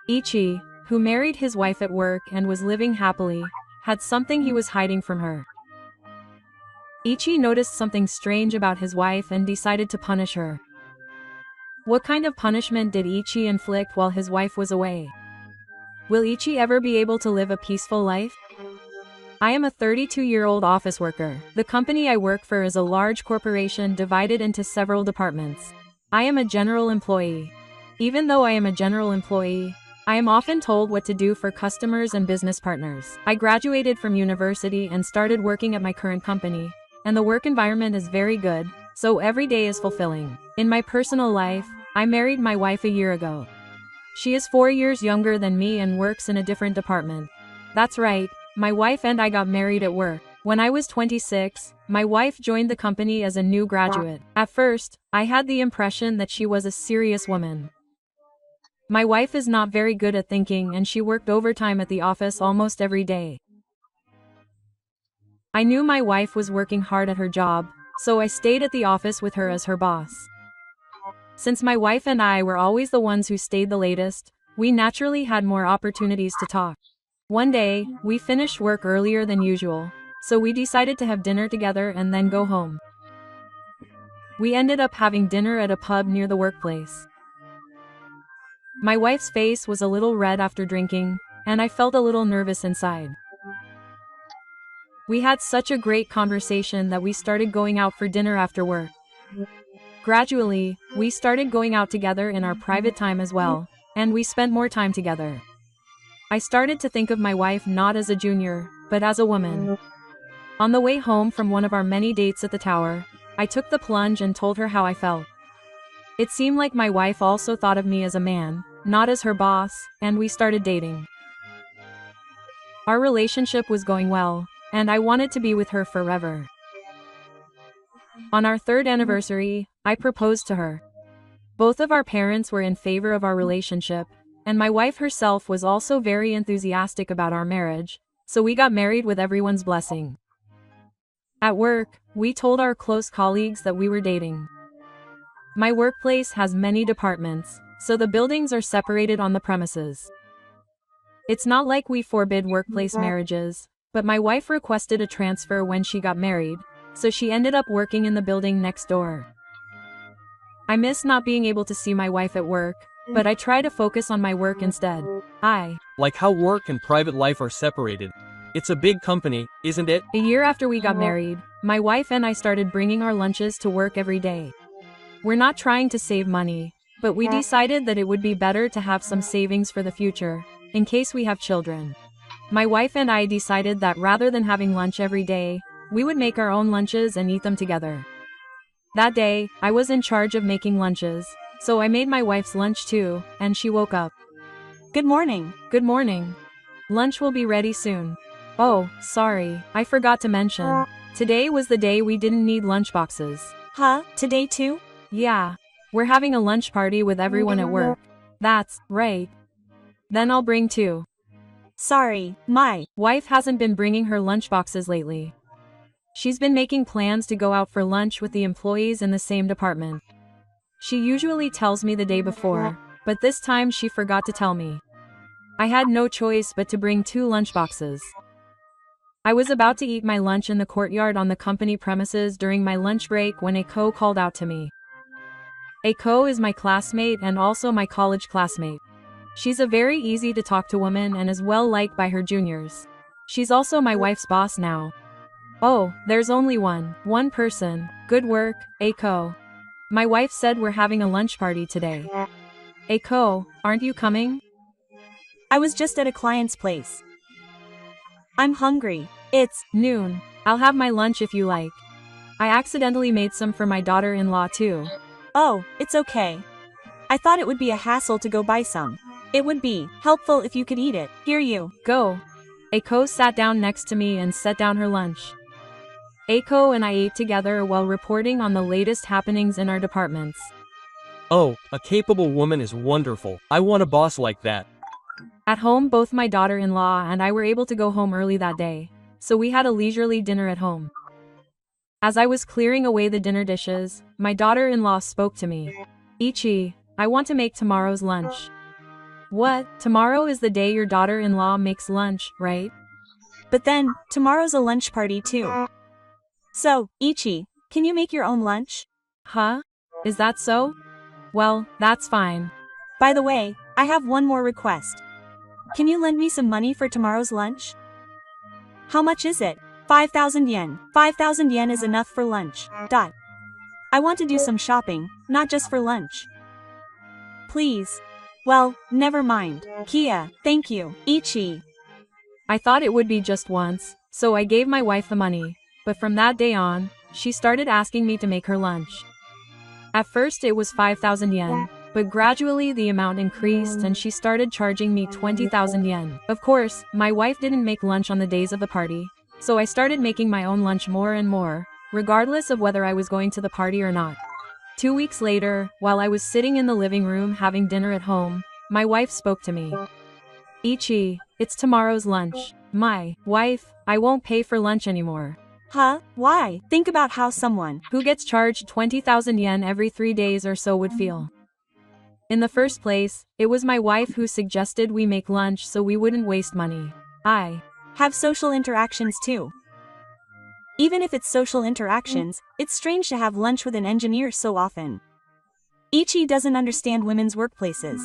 Ichi, who married his wife at work and was living happily, had something he was hiding from her. Ichi noticed something strange about his wife and decided to punish her. What kind of punishment did Ichi inflict while his wife was away? Will Ichi ever be able to live a peaceful life? I am a 32-year-old office worker. The company I work for is a large corporation divided into several departments. I am a general employee. Even though I am a general employee, I am often told what to do for customers and business partners. I graduated from university and started working at my current company, and the work environment is very good, so every day is fulfilling. In my personal life, I married my wife a year ago. She is 4 years younger than me and works in a different department. That's right, my wife and I got married at work. When I was 26, my wife joined the company as a new graduate. At first, I had the impression that she was a serious woman. My wife is not very good at thinking and she worked overtime at the office almost every day. I knew my wife was working hard at her job, so I stayed at the office with her as her boss. Since my wife and I were always the ones who stayed the latest, we naturally had more opportunities to talk. One day, we finished work earlier than usual, so we decided to have dinner together and then go home. We ended up having dinner at a pub near the workplace. My wife's face was a little red after drinking, and I felt a little nervous inside. We had such a great conversation that we started going out for dinner after work. Gradually, we started going out together in our private time as well, and we spent more time together. I started to think of my wife not as a junior, but as a woman. On the way home from one of our many dates at the tower, I took the plunge and told her how I felt. It seemed like my wife also thought of me as a man, not as her boss, and we started dating. Our relationship was going well, and I wanted to be with her forever. On our 3rd anniversary, I proposed to her. Both of our parents were in favor of our relationship, and my wife herself was also very enthusiastic about our marriage, so we got married with everyone's blessing. At work, we told our close colleagues that we were dating. My workplace has many departments, so the buildings are separated on the premises. It's not like we forbid workplace marriages, but my wife requested a transfer when she got married, so she ended up working in the building next door. I miss not being able to see my wife at work, but I try to focus on my work instead. I like how work and private life are separated. It's a big company, isn't it? A year after we got married, my wife and I started bringing our lunches to work every day. We're not trying to save money, but we decided that it would be better to have some savings for the future, in case we have children. My wife and I decided that rather than having lunch every day, we would make our own lunches and eat them together. That day, I was in charge of making lunches, so I made my wife's lunch too, and she woke up. Good morning. Good morning. Lunch will be ready soon. Oh, sorry, I forgot to mention. Today was the day we didn't need lunchboxes. Huh? Today too? Yeah. We're having a lunch party with everyone at work. That's right. Then I'll bring 2. Sorry, my wife hasn't been bringing her lunchboxes lately. She's been making plans to go out for lunch with the employees in the same department. She usually tells me the day before, but this time she forgot to tell me. I had no choice but to bring 2 lunchboxes. I was about to eat my lunch in the courtyard on the company premises during my lunch break when Aiko called out to me. Aiko is my classmate and also my college classmate. She's a very easy to talk to woman and is well liked by her juniors. She's also my wife's boss now. Oh, there's only one person. Good work, Aiko. My wife said we're having a lunch party today. Aiko, aren't you coming? I was just at a client's place. I'm hungry. It's noon. I'll have my lunch if you like. I accidentally made some for my daughter-in-law too. Oh, it's okay. I thought it would be a hassle to go buy some. It would be helpful if you could eat it. Here you go. Aiko sat down next to me and set down her lunch. Aiko and I ate together while reporting on the latest happenings in our departments. Oh, a capable woman is wonderful. I want a boss like that. At home, both my daughter-in-law and I were able to go home early that day, so we had a leisurely dinner at home. As I was clearing away the dinner dishes, my daughter-in-law spoke to me. Ichi, I want to make tomorrow's lunch. What? Tomorrow is the day your daughter-in-law makes lunch, right? But then, tomorrow's a lunch party too. So, Ichi, can you make your own lunch? Huh? Is that so? Well, that's fine. By the way, I have one more request. Can you lend me some money for tomorrow's lunch? How much is it? 5,000 yen. 5,000 yen is enough for lunch. I want to do some shopping, not just for lunch. Please. Well, never mind. Kia, thank you. Ichi. I thought it would be just once, so I gave my wife the money, but from that day on, she started asking me to make her lunch. At first it was 5,000 yen, but gradually the amount increased and she started charging me 20,000 yen. Of course, my wife didn't make lunch on the days of the party, so I started making my own lunch more and more, regardless of whether I was going to the party or not. 2 weeks later, while I was sitting in the living room having dinner at home, my wife spoke to me. Ichi, it's tomorrow's lunch. My wife, I won't pay for lunch anymore. Huh? Why? Think about how someone who gets charged 20,000 yen every 3 days or so would feel. In the first place, it was my wife who suggested we make lunch so we wouldn't waste money. I have social interactions too. Even if it's social interactions, it's strange to have lunch with an engineer so often. Ichi doesn't understand women's workplaces.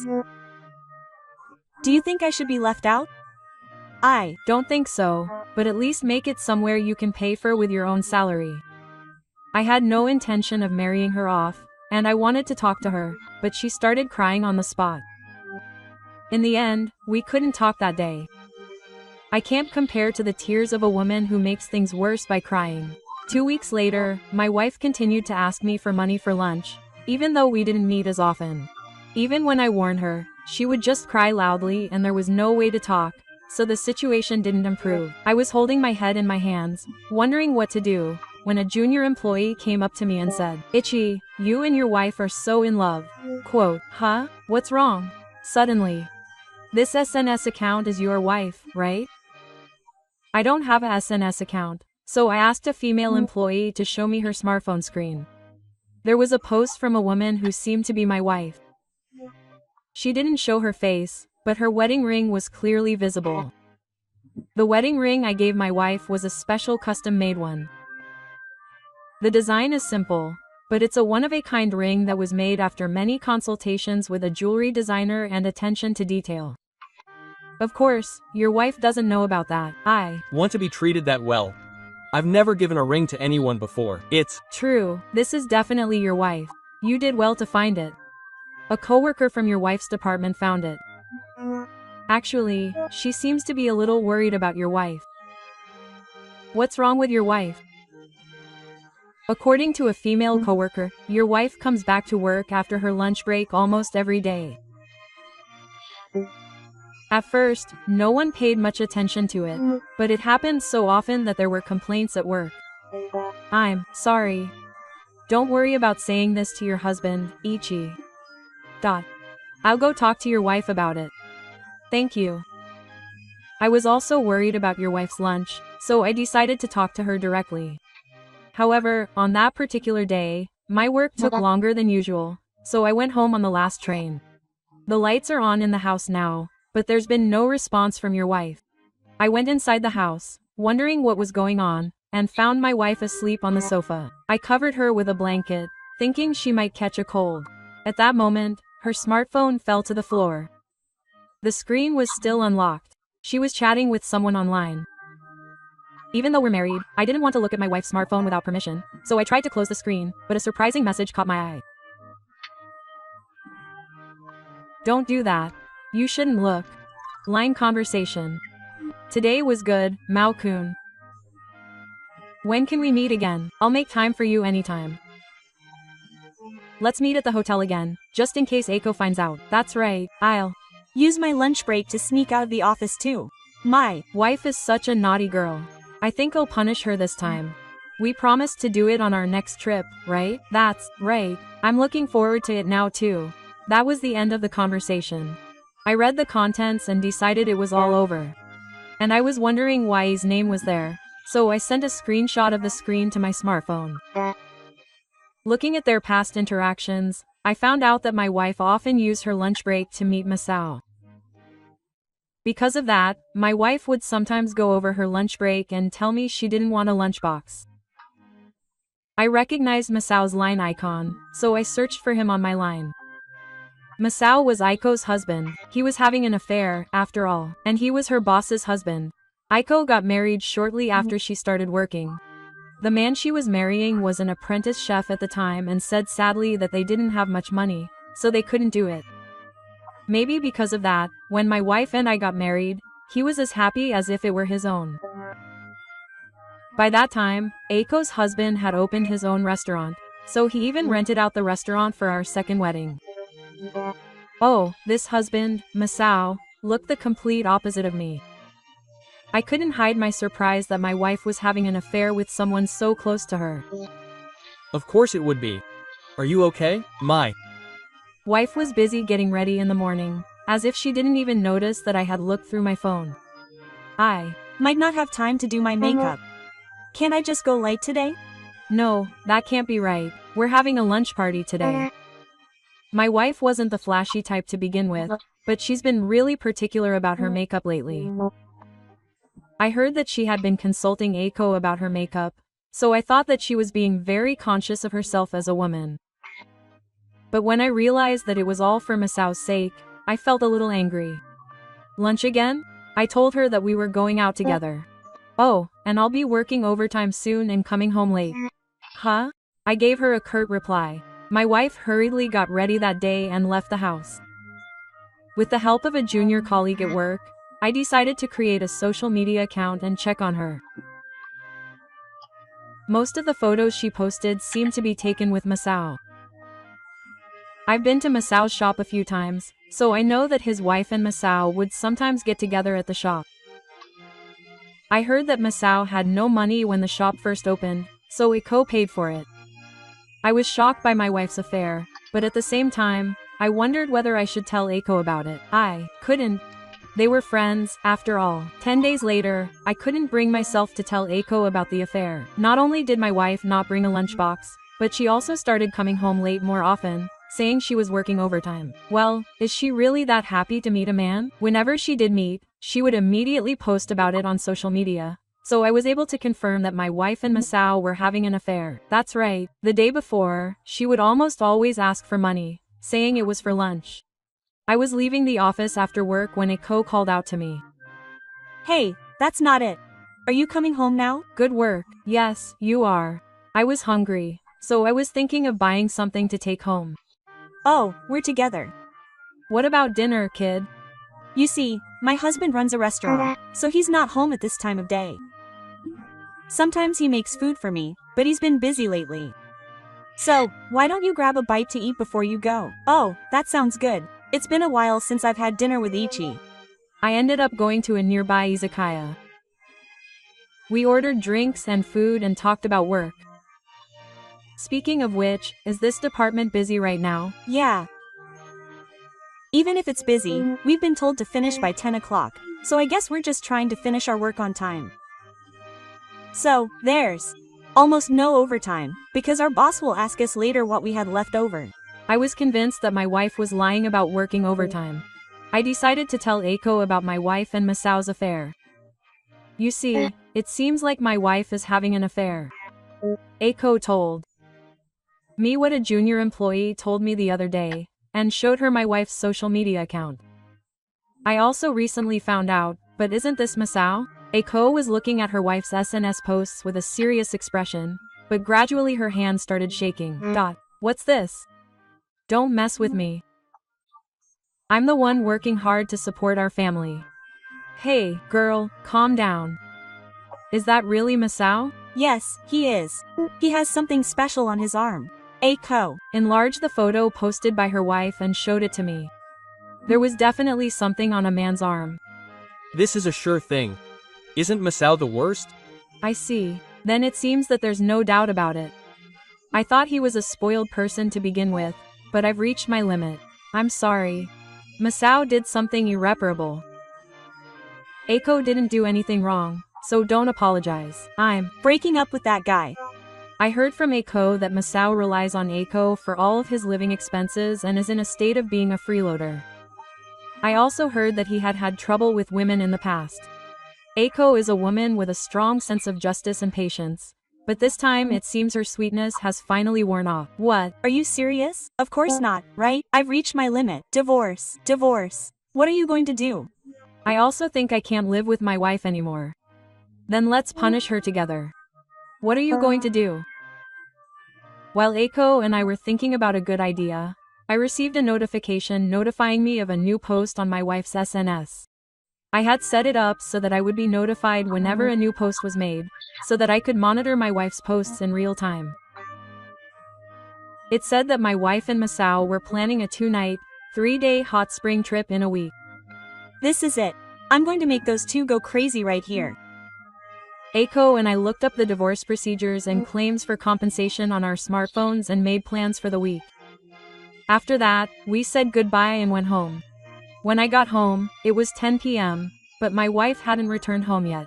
Do you think I should be left out? I don't think so, but at least make it somewhere you can pay for with your own salary. I had no intention of marrying her off, and I wanted to talk to her, but she started crying on the spot. In the end, we couldn't talk that day. I can't compare to the tears of a woman who makes things worse by crying. 2 weeks later, my wife continued to ask me for money for lunch, even though we didn't meet as often. Even when I warned her, she would just cry loudly and there was no way to talk, so the situation didn't improve. I was holding my head in my hands, wondering what to do, when a junior employee came up to me and said, Ichi, you and your wife are so in love. Quote, huh? What's wrong? Suddenly. This SNS account is your wife, right? I don't have a SNS account, so I asked a female employee to show me her smartphone screen. There was a post from a woman who seemed to be my wife. She didn't show her face, but her wedding ring was clearly visible. The wedding ring I gave my wife was a special custom-made one. The design is simple, but it's a one-of-a-kind ring that was made after many consultations with a jewelry designer and attention to detail. Of course, your wife doesn't know about that. I want to be treated that well. I've never given a ring to anyone before. It's true. This is definitely your wife. You did well to find it. A coworker from your wife's department found it. Actually, she seems to be a little worried about your wife. What's wrong with your wife? According to a female coworker, your wife comes back to work after her lunch break almost every day. At first, no one paid much attention to it, but it happened so often that there were complaints at work. I'm sorry. Don't worry about saying this to your husband, Ichi. I'll go talk to your wife about it. Thank you. I was also worried about your wife's lunch, so I decided to talk to her directly. However, on that particular day, my work took longer than usual, so I went home on the last train. The lights are on in the house now, but there's been no response from your wife. I went inside the house, wondering what was going on, and found my wife asleep on the sofa. I covered her with a blanket, thinking she might catch a cold. At that moment, her smartphone fell to the floor. The screen was still unlocked. She was chatting with someone online. Even though we're married, I didn't want to look at my wife's smartphone without permission, so I tried to close the screen, but a surprising message caught my eye. Don't do that. You shouldn't look. Line conversation. Today was good, Mao-kun. When can we meet again? I'll make time for you anytime. Let's meet at the hotel again, just in case Eiko finds out. That's right, I'll use my lunch break to sneak out of the office too. My wife is such a naughty girl. I think I'll punish her this time. We promised to do it on our next trip, right? That's right. I'm looking forward to it now too. That was the end of the conversation. I read the contents and decided it was all over. And I was wondering why his name was there, so I sent a screenshot of the screen to my smartphone. Looking at their past interactions, I found out that my wife often used her lunch break to meet Masao. Because of that, my wife would sometimes go over her lunch break and tell me she didn't want a lunchbox. I recognized Masao's line icon, so I searched for him on my line. Masao was Aiko's husband. He was having an affair, after all, and he was her boss's husband. Aiko got married shortly after she started working. The man she was marrying was an apprentice chef at the time and said sadly that they didn't have much money, so they couldn't do it. Maybe because of that, when my wife and I got married, he was as happy as if it were his own. By that time, Aiko's husband had opened his own restaurant, so he even rented out the restaurant for our second wedding. Oh, this husband, Masao, looked the complete opposite of me. I couldn't hide my surprise that my wife was having an affair with someone so close to her. Of course it would be. Are you okay? My Wife was busy getting ready in the morning, as if she didn't even notice that I had looked through my phone. I Might not have time to do my makeup. Can't I just go late today? No, that can't be right. We're having a lunch party today. My wife wasn't the flashy type to begin with, but she's been really particular about her makeup lately. I heard that she had been consulting Aiko about her makeup, so I thought that she was being very conscious of herself as a woman. But when I realized that it was all for Masao's sake, I felt a little angry. Lunch again? I told her that we were going out together. Oh, and I'll be working overtime soon and coming home late. Huh? I gave her a curt reply. My wife hurriedly got ready that day and left the house. With the help of a junior colleague at work, I decided to create a social media account and check on her. Most of the photos she posted seemed to be taken with Masao. I've been to Masao's shop a few times, so I know that his wife and Masao would sometimes get together at the shop. I heard that Masao had no money when the shop first opened, so Aiko paid for it. I was shocked by my wife's affair, but at the same time, I wondered whether I should tell Aiko about it. I couldn't. They were friends, after all. 10 days later, I couldn't bring myself to tell Aiko about the affair. Not only did my wife not bring a lunchbox, but she also started coming home late more often, saying she was working overtime. Well, is she really that happy to meet a man? Whenever she did meet, she would immediately post about it on social media. So I was able to confirm that my wife and Masao were having an affair. That's right. The day before, she would almost always ask for money, saying it was for lunch. I was leaving the office after work when Aiko called out to me. Hey, that's not it. Are you coming home now? Good work. Yes, you are. I was hungry, so I was thinking of buying something to take home. Oh, we're together. What about dinner, kid? You see, my husband runs a restaurant, so he's not home at this time of day. Sometimes he makes food for me, but he's been busy lately. So, why don't you grab a bite to eat before you go? Oh, that sounds good. It's been a while since I've had dinner with Ichi. I ended up going to a nearby izakaya. We ordered drinks and food and talked about work. Speaking of which, is this department busy right now? Yeah. Even if it's busy, we've been told to finish by 10 o'clock, so I guess we're just trying to finish our work on time. So, there's almost no overtime, because our boss will ask us later what we had left over. I was convinced that my wife was lying about working overtime. I decided to tell Aiko about my wife and Masao's affair. You see, it seems like my wife is having an affair. Aiko told me what a junior employee told me the other day, and showed her my wife's social media account. I also recently found out, but isn't this Masao? Aiko was looking at her wife's SNS posts with a serious expression, but gradually her hand started shaking. What's this? Don't mess with me. I'm the one working hard to support our family. Hey, girl, calm down. Is that really Masao? Yes, he is. He has something special on his arm. Aiko enlarged the photo posted by her wife and showed it to me. There was definitely something on a man's arm. This is a sure thing. Isn't Masao the worst? I see. Then it seems that there's no doubt about it. I thought he was a spoiled person to begin with, but I've reached my limit. I'm sorry. Masao did something irreparable. Aiko didn't do anything wrong, so don't apologize. I'm breaking up with that guy. I heard from Aiko that Masao relies on Aiko for all of his living expenses and is in a state of being a freeloader. I also heard that he had had trouble with women in the past. Aiko is a woman with a strong sense of justice and patience, but this time it seems her sweetness has finally worn off. What? Are you serious? Of course not, right? I've reached my limit. Divorce. Divorce. What are you going to do? I also think I can't live with my wife anymore. Then let's punish her together. What are you going to do? While Aiko and I were thinking about a good idea, I received a notification notifying me of a new post on my wife's SNS. I had set it up so that I would be notified whenever a new post was made, so that I could monitor my wife's posts in real time. It said that my wife and Masao were planning a 2-night, 3-day hot spring trip in a week. This is it. I'm going to make those two go crazy right here. Aiko and I looked up the divorce procedures and claims for compensation on our smartphones and made plans for the week. After that, we said goodbye and went home. When I got home, it was 10 p.m., but my wife hadn't returned home yet.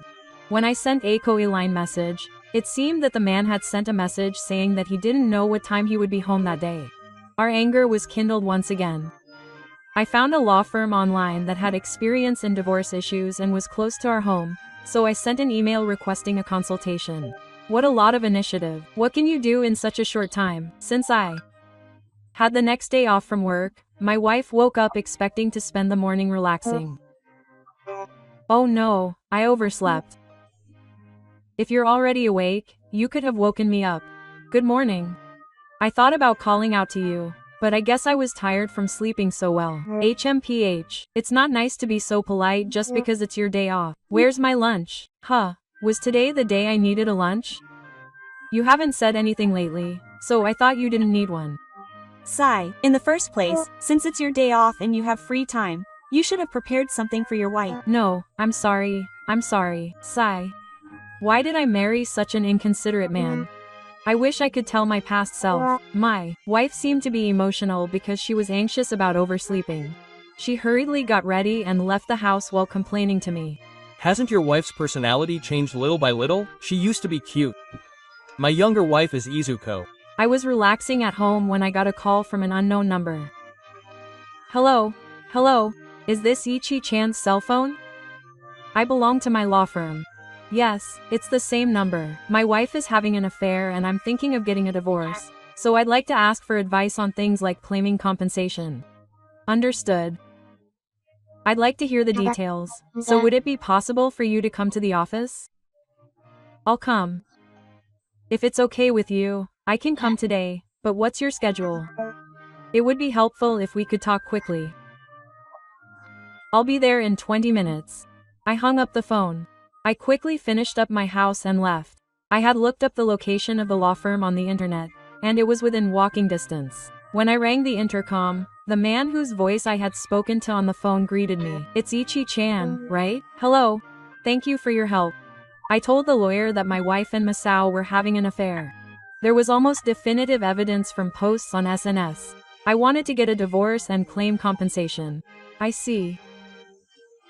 When I sent Aiko a line message, it seemed that the man had sent a message saying that he didn't know what time he would be home that day. Our anger was kindled once again. I found a law firm online that had experience in divorce issues and was close to our home, so I sent an email requesting a consultation. What a lot of initiative. What can you do in such a short time? Since I had the next day off from work, my wife woke up expecting to spend the morning relaxing. Oh no, I overslept. If you're already awake, you could have woken me up. Good morning. I thought about calling out to you, but I guess I was tired from sleeping so well. HMPH. It's not nice to be so polite just because it's your day off. Where's my lunch? Huh, was today the day I needed a lunch? You haven't said anything lately, so I thought you didn't need one. Sigh. In the first place, since it's your day off and you have free time, you should have prepared something for your wife. No, I'm sorry. Sigh. Why did I marry such an inconsiderate man? I wish I could tell my past self. My wife seemed to be emotional because she was anxious about oversleeping. She hurriedly got ready and left the house while complaining to me. Hasn't your wife's personality changed little by little? She used to be cute. My younger wife is Izuko. I was relaxing at home when I got a call from an unknown number. Hello, is this Ichi-chan's cell phone? I belong to my law firm. Yes, it's the same number. My wife is having an affair and I'm thinking of getting a divorce, so I'd like to ask for advice on things like claiming compensation. Understood. I'd like to hear the details, so would it be possible for you to come to the office? I'll come. If it's okay with you, I can come today, but what's your schedule? It would be helpful if we could talk quickly. I'll be there in 20 minutes. I hung up the phone. I quickly finished up my house and left. I had looked up the location of the law firm on the internet, and it was within walking distance. When I rang the intercom, the man whose voice I had spoken to on the phone greeted me. It's Ichi-chan, right? Hello. Thank you for your help. I told the lawyer that my wife and Masao were having an affair. There was almost definitive evidence from posts on SNS. I wanted to get a divorce and claim compensation. I see.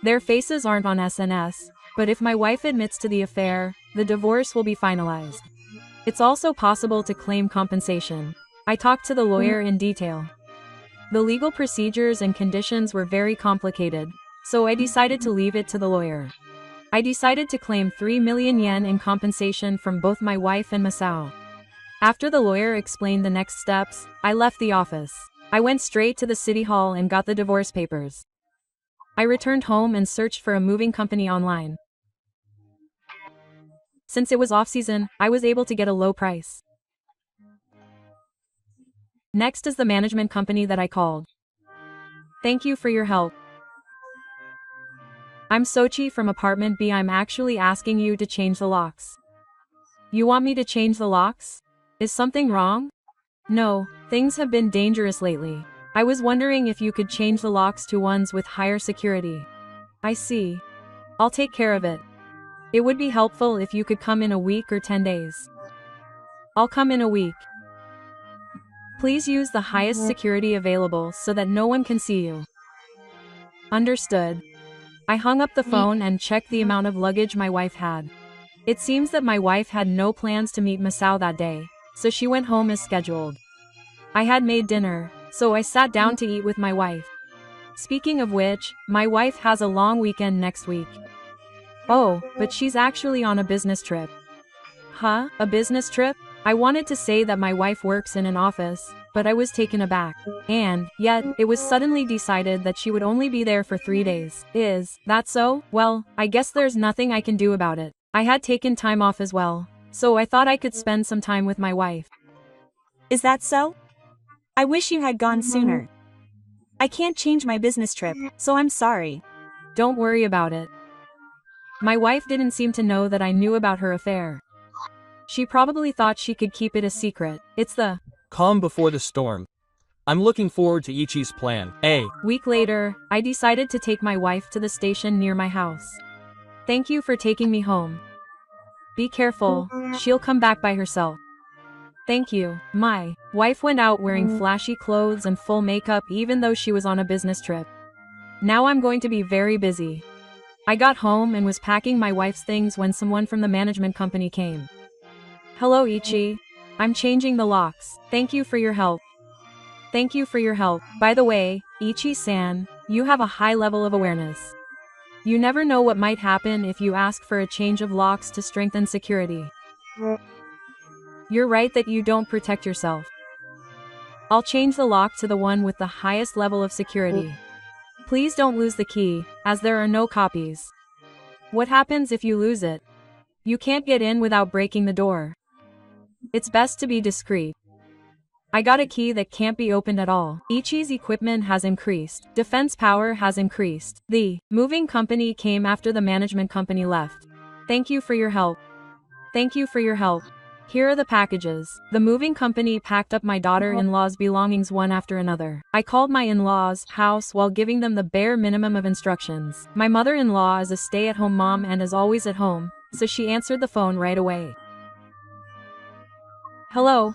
Their faces aren't on SNS, but if my wife admits to the affair, the divorce will be finalized. It's also possible to claim compensation. I talked to the lawyer in detail. The legal procedures and conditions were very complicated, so I decided to leave it to the lawyer. I decided to claim 3 million yen in compensation from both my wife and Masao. After the lawyer explained the next steps, I left the office. I went straight to the city hall and got the divorce papers. I returned home and searched for a moving company online. Since it was off-season, I was able to get a low price. Next is the management company that I called. Thank you for your help. I'm Sochi from apartment B. I'm actually asking you to change the locks. You want me to change the locks? Is something wrong? No, things have been dangerous lately. I was wondering if you could change the locks to ones with higher security. I see. I'll take care of it. It would be helpful if you could come in a week or 10 days. I'll come in a week. Please use the highest security available so that no one can see you. Understood. I hung up the phone and checked the amount of luggage my wife had. It seems that my wife had no plans to meet Masao that day, so she went home as scheduled. I had made dinner, so I sat down to eat with my wife. Speaking of which, my wife has a long weekend next week. Oh, but she's actually on a business trip. Huh? A business trip? I wanted to say that my wife works in an office, but I was taken aback. And, yet, it was suddenly decided that she would only be there for 3 days. Is that so? Well, I guess there's nothing I can do about it. I had taken time off as well, so I thought I could spend some time with my wife. Is that so? I wish you had gone sooner. I can't change my business trip, so I'm sorry. Don't worry about it. My wife didn't seem to know that I knew about her affair. She probably thought she could keep it a secret. It's the calm before the storm. I'm looking forward to Ichi's plan. A week later, I decided to take my wife to the station near my house. Thank you for taking me home. Be careful, she'll come back by herself. Thank you. My wife went out wearing flashy clothes and full makeup even though she was on a business trip. Now I'm going to be very busy. I got home and was packing my wife's things when someone from the management company came. Hello Ichi. I'm changing the locks. Thank you for your help. Thank you for your help. By the way, Ichi-san, you have a high level of awareness. You never know what might happen if you ask for a change of locks to strengthen security. You're right that you don't protect yourself. I'll change the lock to the one with the highest level of security. Please don't lose the key, as there are no copies. What happens if you lose it? You can't get in without breaking the door. It's best to be discreet. I got a key that can't be opened at all. Ichi's equipment has increased. Defense power has increased. The moving company came after the management company left. Thank you for your help. Thank you for your help. Here are the packages. The moving company packed up my daughter-in-law's belongings one after another. I called my in-laws' house while giving them the bare minimum of instructions. My mother-in-law is a stay-at-home mom and is always at home, so she answered the phone right away. Hello.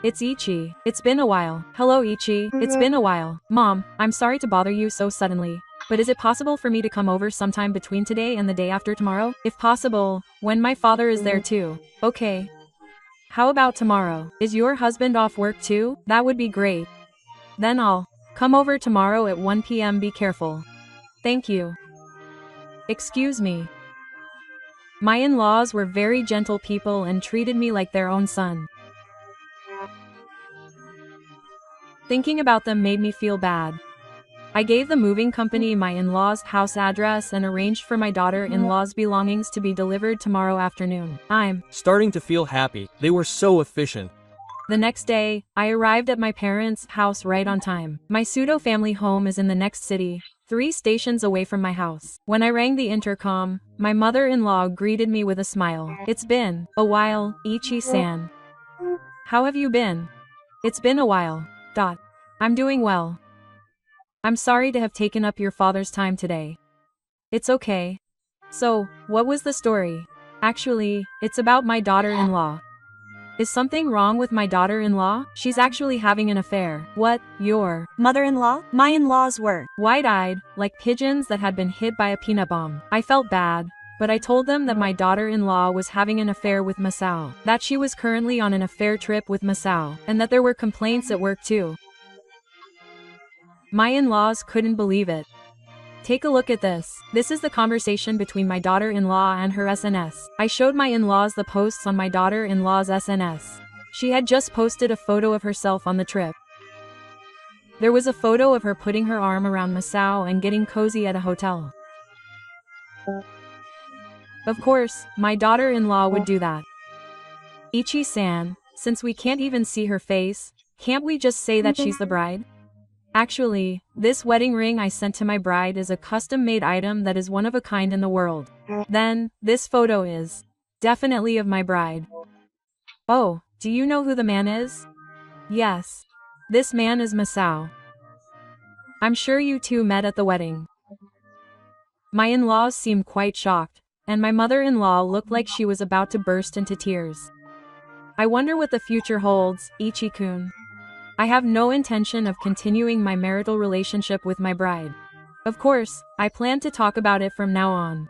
It's Ichi. It's been a while. Hello Ichi. It's been a while. Mom, I'm sorry to bother you so suddenly, but is it possible for me to come over sometime between today and the day after tomorrow? If possible, when my father is there too. Okay. How about tomorrow? Is your husband off work too? That would be great. Then I'll come over tomorrow at 1 p.m. Be careful. Thank you. Excuse me. My in-laws were very gentle people and treated me like their own son. Thinking about them made me feel bad. I gave the moving company my in-laws' house address and arranged for my daughter-in-law's belongings to be delivered tomorrow afternoon. I'm starting to feel happy. They were so efficient. The next day, I arrived at my parents' house right on time. My pseudo-family home is in the next city, 3 stations away from my house. When I rang the intercom, my mother-in-law greeted me with a smile. It's been a while, Ichi-san. How have you been? It's been a while. I'm doing well. I'm sorry to have taken up your father's time today. It's okay. So, what was the story? Actually, it's about my daughter-in-law. Is something wrong with my daughter-in-law? She's actually having an affair. What? Your Mother-in-law? My in-laws were wide-eyed, like pigeons that had been hit by a peanut bomb. I felt bad, but I told them that my daughter-in-law was having an affair with Masao, that she was currently on an affair trip with Masao, and that there were complaints at work too. My in-laws couldn't believe it. Take a look at this. This is the conversation between my daughter-in-law and her SNS. I showed my in-laws the posts on my daughter-in-law's SNS. She had just posted a photo of herself on the trip. There was a photo of her putting her arm around Masao and getting cozy at a hotel. Of course, my daughter-in-law would do that. Ichi-san, since we can't even see her face, can't we just say that she's the bride? Actually, this wedding ring I sent to my bride is a custom-made item that is one of a kind in the world. Then, this photo is definitely of my bride. Oh, do you know who the man is? Yes. This man is Masao. I'm sure you two met at the wedding. My in-laws seemed quite shocked, and my mother-in-law looked like she was about to burst into tears. I wonder what the future holds, Ichi-kun. I have no intention of continuing my marital relationship with my bride. Of course, I plan to talk about it from now on.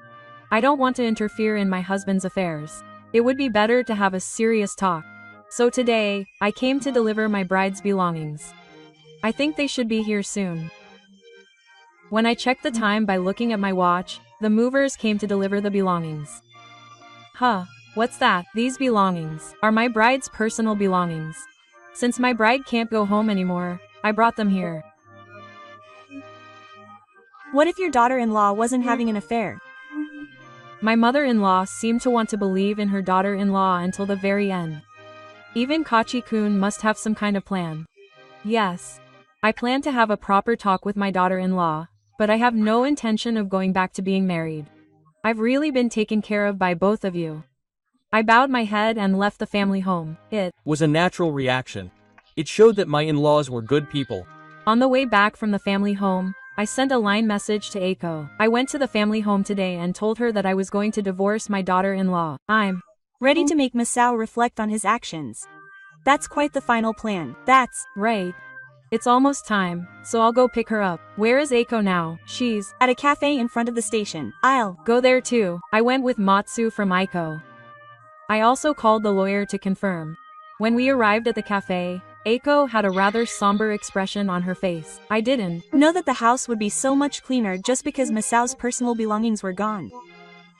I don't want to interfere in my husband's affairs. It would be better to have a serious talk. So today, I came to deliver my bride's belongings. I think they should be here soon. When I checked the time by looking at my watch, the movers came to deliver the belongings. Huh, what's that? These belongings are my bride's personal belongings. Since my bride can't go home anymore, I brought them here. What if your daughter-in-law wasn't having an affair? My mother-in-law seemed to want to believe in her daughter-in-law until the very end. Even Kachi-kun must have some kind of plan. Yes. I plan to have a proper talk with my daughter-in-law, but I have no intention of going back to being married. I've really been taken care of by both of you. I bowed my head and left the family home. It Was a natural reaction. It showed that my in-laws were good people. On the way back from the family home, I sent a line message to Aiko. I went to the family home today and told her that I was going to divorce my daughter-in-law. I'm Ready to make Masao reflect on his actions. That's quite the final plan. That's right. It's almost time, so I'll go pick her up. Where is Aiko now? She's at a cafe in front of the station. I'll go there too. I went with Matsu from Aiko. I also called the lawyer to confirm. When we arrived at the cafe, Aiko had a rather somber expression on her face. I didn't know that the house would be so much cleaner just because Masao's personal belongings were gone.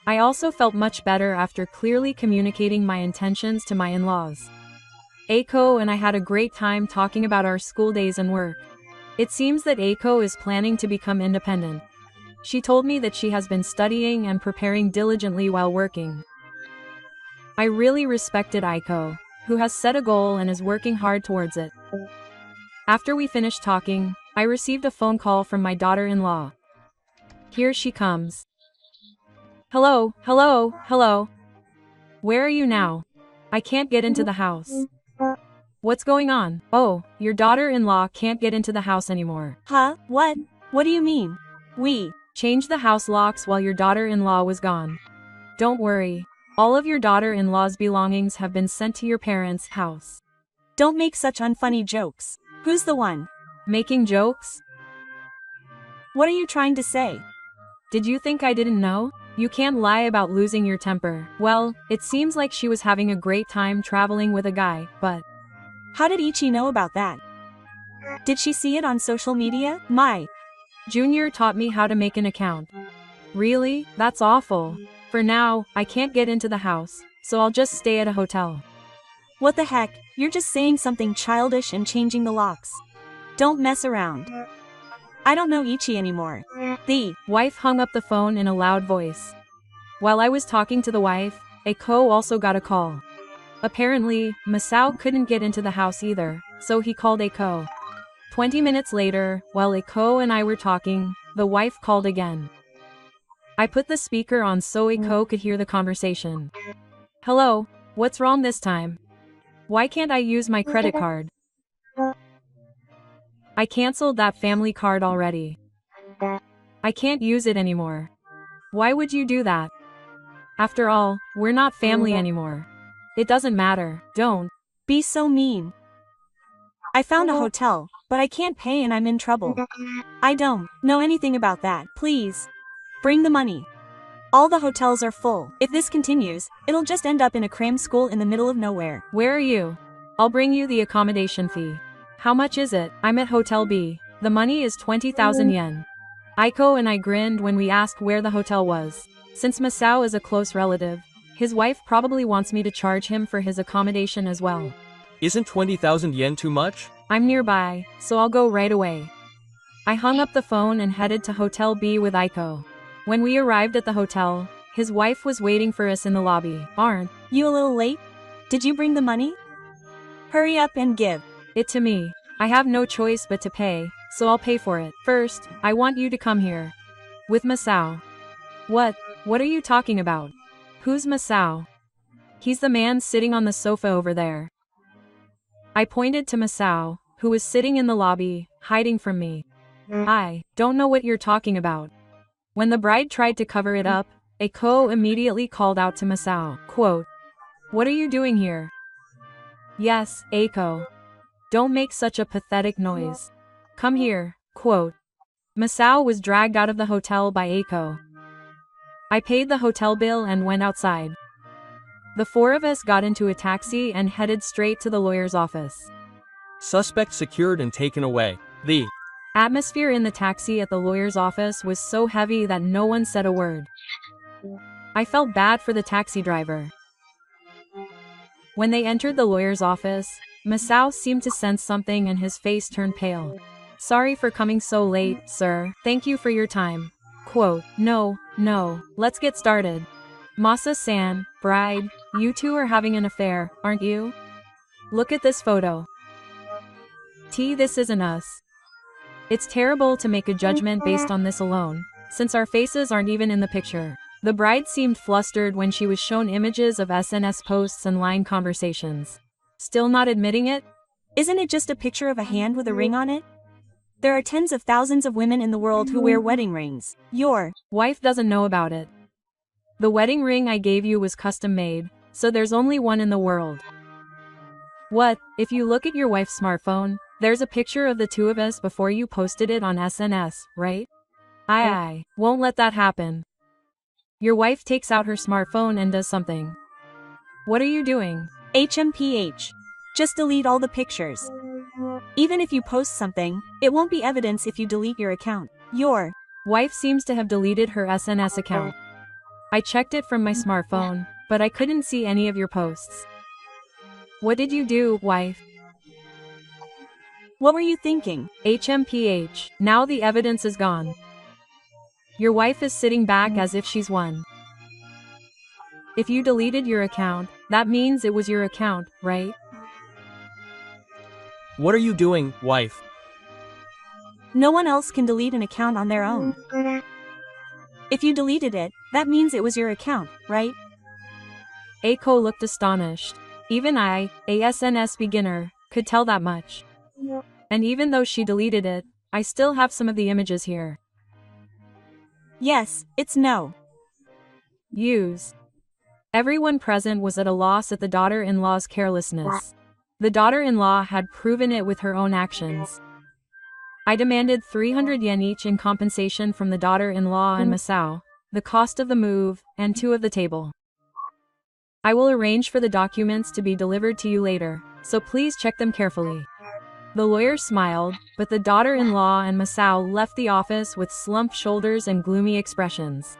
I also felt much better after clearly communicating my intentions to my in-laws. Aiko and I had a great time talking about our school days and work. It seems that Aiko is planning to become independent. She told me that she has been studying and preparing diligently while working. I really respected Aiko, who has set a goal and is working hard towards it. After we finished talking, I received a phone call from my daughter-in-law. Here she comes. Hello, hello, hello. Where are you now? I can't get into the house. What's going on? Oh, your daughter-in-law can't get into the house anymore. Huh? What? What do you mean? We changed the house locks while your daughter-in-law was gone. Don't worry. All of your daughter-in-law's belongings have been sent to your parents' house. Don't make such unfunny jokes. Who's the one making jokes? What are you trying to say? Did you think I didn't know? You can't lie about losing your temper. Well, it seems like she was having a great time traveling with a guy, but how did Ichi know about that? Did she see it on social media? My junior taught me how to make an account. Really? That's awful. For now, I can't get into the house, so I'll just stay at a hotel. What the heck? You're just saying something childish and changing the locks. Don't mess around. I don't know Ichi anymore. The wife hung up the phone in a loud voice. While I was talking to the wife, Aiko also got a call. Apparently, Masao couldn't get into the house either, so he called Aiko. 20 minutes later, while Aiko and I were talking, the wife called again. I put the speaker on so Aiko could hear the conversation. Hello, what's wrong this time? Why can't I use my credit card? I canceled that family card already. I can't use it anymore. Why would you do that? After all, we're not family anymore. It doesn't matter. Don't be so mean. I found a hotel, but I can't pay and I'm in trouble. I don't know anything about that. Please, bring the money. All the hotels are full. If this continues, it'll just end up in a cram school in the middle of nowhere. Where are you? I'll bring you the accommodation fee. How much is it? I'm at Hotel B. The money is 20,000 yen. Aiko and I grinned when we asked where the hotel was. Since Masao is a close relative, his wife probably wants me to charge him for his accommodation as well. Isn't 20,000 yen too much? I'm nearby, so I'll go right away. I hung up the phone and headed to Hotel B with Aiko. When we arrived at the hotel, his wife was waiting for us in the lobby. Aren't you a little late? Did you bring the money? Hurry up and give it to me. I have no choice but to pay, so I'll pay for it. First, I want you to come here. With Masao. What? What are you talking about? Who's Masao? He's the man sitting on the sofa over there. I pointed to Masao, who was sitting in the lobby, hiding from me. I don't know what you're talking about. When the bride tried to cover it up, Aiko immediately called out to Masao, quote, "What are you doing here?" Yes, Aiko. Don't make such a pathetic noise. Come here, quote. Masao was dragged out of the hotel by Aiko. I paid the hotel bill and went outside. The four of us got into a taxi and headed straight to the lawyer's office. Suspect secured and taken away. The Atmosphere in the taxi at the lawyer's office was so heavy that no one said a word. I felt bad for the taxi driver. When they entered the lawyer's office, Masao seemed to sense something and his face turned pale. Sorry for coming so late, sir. Thank you for your time. Quote, no, let's get started. Masa-san, bride, you two are having an affair, aren't you? Look at this photo. This isn't us. It's terrible to make a judgment based on this alone, since our faces aren't even in the picture. The bride seemed flustered when she was shown images of SNS posts and line conversations. Still not admitting it? Isn't it just a picture of a hand with a ring on it? There are tens of thousands of women in the world who wear wedding rings. Your wife doesn't know about it. The wedding ring I gave you was custom made, so there's only one in the world. What, if you look at your wife's smartphone, there's a picture of the two of us before you posted it on SNS, right? I won't let that happen. Your wife takes out her smartphone and does something. What are you doing? HMPH. Just delete all the pictures. Even if you post something, it won't be evidence if you delete your account. Your wife seems to have deleted her SNS account. I checked it from my smartphone, but I couldn't see any of your posts. What did you do, wife? What were you thinking? HMPH. Now the evidence is gone. Your wife is sitting back as if she's won. If you deleted your account, that means it was your account, right? What are you doing, wife? No one else can delete an account on their own. If you deleted it, that means it was your account, right? Eiko looked astonished. Even I, a SNS beginner, could tell that much. And even though she deleted it, I still have some of the images here. Yes, it's no use. Everyone present was at a loss at the daughter-in-law's carelessness. The daughter-in-law had proven it with her own actions. I demanded 300 yen each in compensation from the daughter-in-law and Masao, the cost of the move, and 2 of the table. I will arrange for the documents to be delivered to you later, so please check them carefully. The lawyer smiled, but the daughter-in-law and Masao left the office with slumped shoulders and gloomy expressions.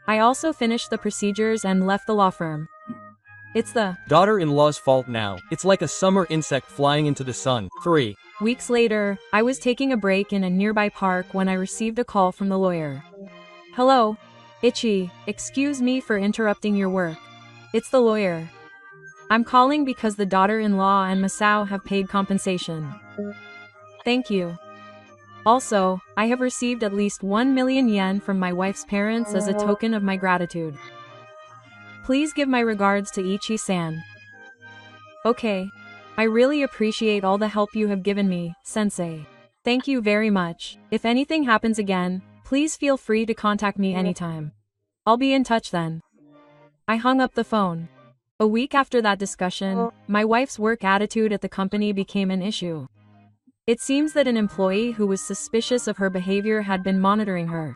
I also finished the procedures and left the law firm. It's the daughter-in-law's fault now. It's like a summer insect flying into the sun. 3 weeks later, I was taking a break in a nearby park when I received a call from the lawyer. Hello, Ichi, excuse me for interrupting your work. It's the lawyer. I'm calling because the daughter-in-law and Masao have paid compensation. Thank you. Also, I have received at least 1 million yen from my wife's parents as a token of my gratitude. Please give my regards to Ichi-san. Okay. I really appreciate all the help you have given me, sensei. Thank you very much. If anything happens again, please feel free to contact me anytime. I'll be in touch then. I hung up the phone. A week after that discussion, my wife's work attitude at the company became an issue. It seems that an employee who was suspicious of her behavior had been monitoring her.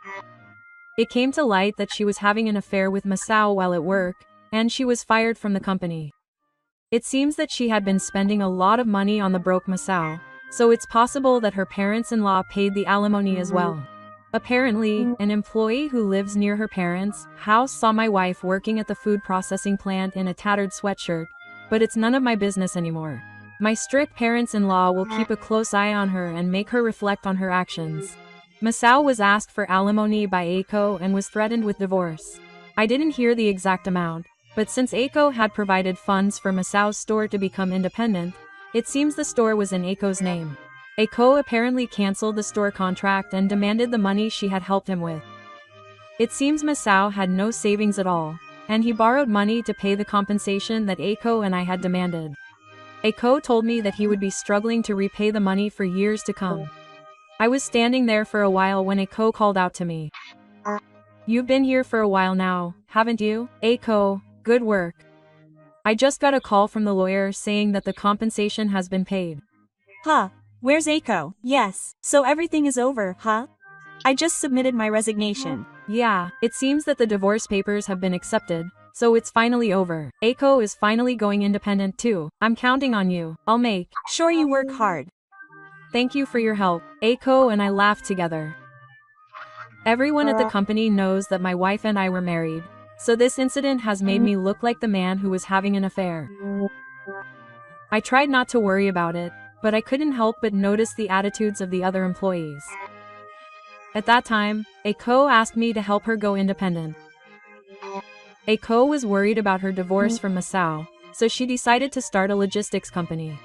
It came to light that she was having an affair with Masao while at work, and she was fired from the company. It seems that she had been spending a lot of money on the broke Masao, so it's possible that her parents-in-law paid the alimony as well. Apparently, an employee who lives near her parents' house saw my wife working at the food processing plant in a tattered sweatshirt, but it's none of my business anymore. My strict parents-in-law will keep a close eye on her and make her reflect on her actions. Masao was asked for alimony by Eiko and was threatened with divorce. I didn't hear the exact amount, but since Eiko had provided funds for Masao's store to become independent, it seems the store was in Eiko's name. Eiko apparently cancelled the store contract and demanded the money she had helped him with. It seems Masao had no savings at all, and he borrowed money to pay the compensation that Eiko and I had demanded. Eiko told me that he would be struggling to repay the money for years to come. I was standing there for a while when Eiko called out to me. You've been here for a while now, haven't you? Eiko, good work. I just got a call from the lawyer saying that the compensation has been paid. Huh? Where's Eiko? Yes. So everything is over, huh? I just submitted my resignation. Yeah, it seems that the divorce papers have been accepted, so it's finally over. Eiko is finally going independent too. I'm counting on you. I'll make sure you work hard. Thank you for your help. Aiko and I laughed together. Everyone at the company knows that my wife and I were married, so this incident has made me look like the man who was having an affair. I tried not to worry about it, but I couldn't help but notice the attitudes of the other employees. At that time, Aiko asked me to help her go independent. Aiko was worried about her divorce from Masao, so she decided to start a logistics company.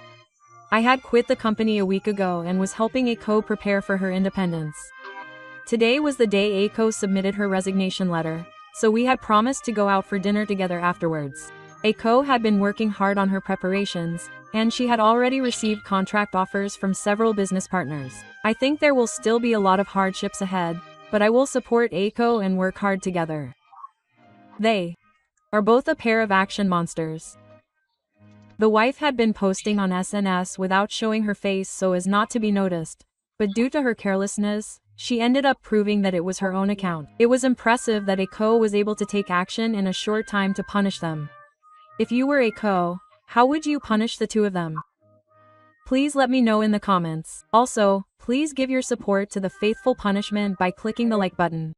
I had quit the company a week ago and was helping Aiko prepare for her independence. Today was the day Aiko submitted her resignation letter, so we had promised to go out for dinner together afterwards. Aiko had been working hard on her preparations, and she had already received contract offers from several business partners. I think there will still be a lot of hardships ahead, but I will support Aiko and work hard together. They are both a pair of action monsters. The wife had been posting on SNS without showing her face so as not to be noticed, but due to her carelessness, she ended up proving that it was her own account. It was impressive that Aiko was able to take action in a short time to punish them. If you were Aiko, how would you punish the two of them? Please let me know in the comments. Also, please give your support to the faithful punishment by clicking the like button.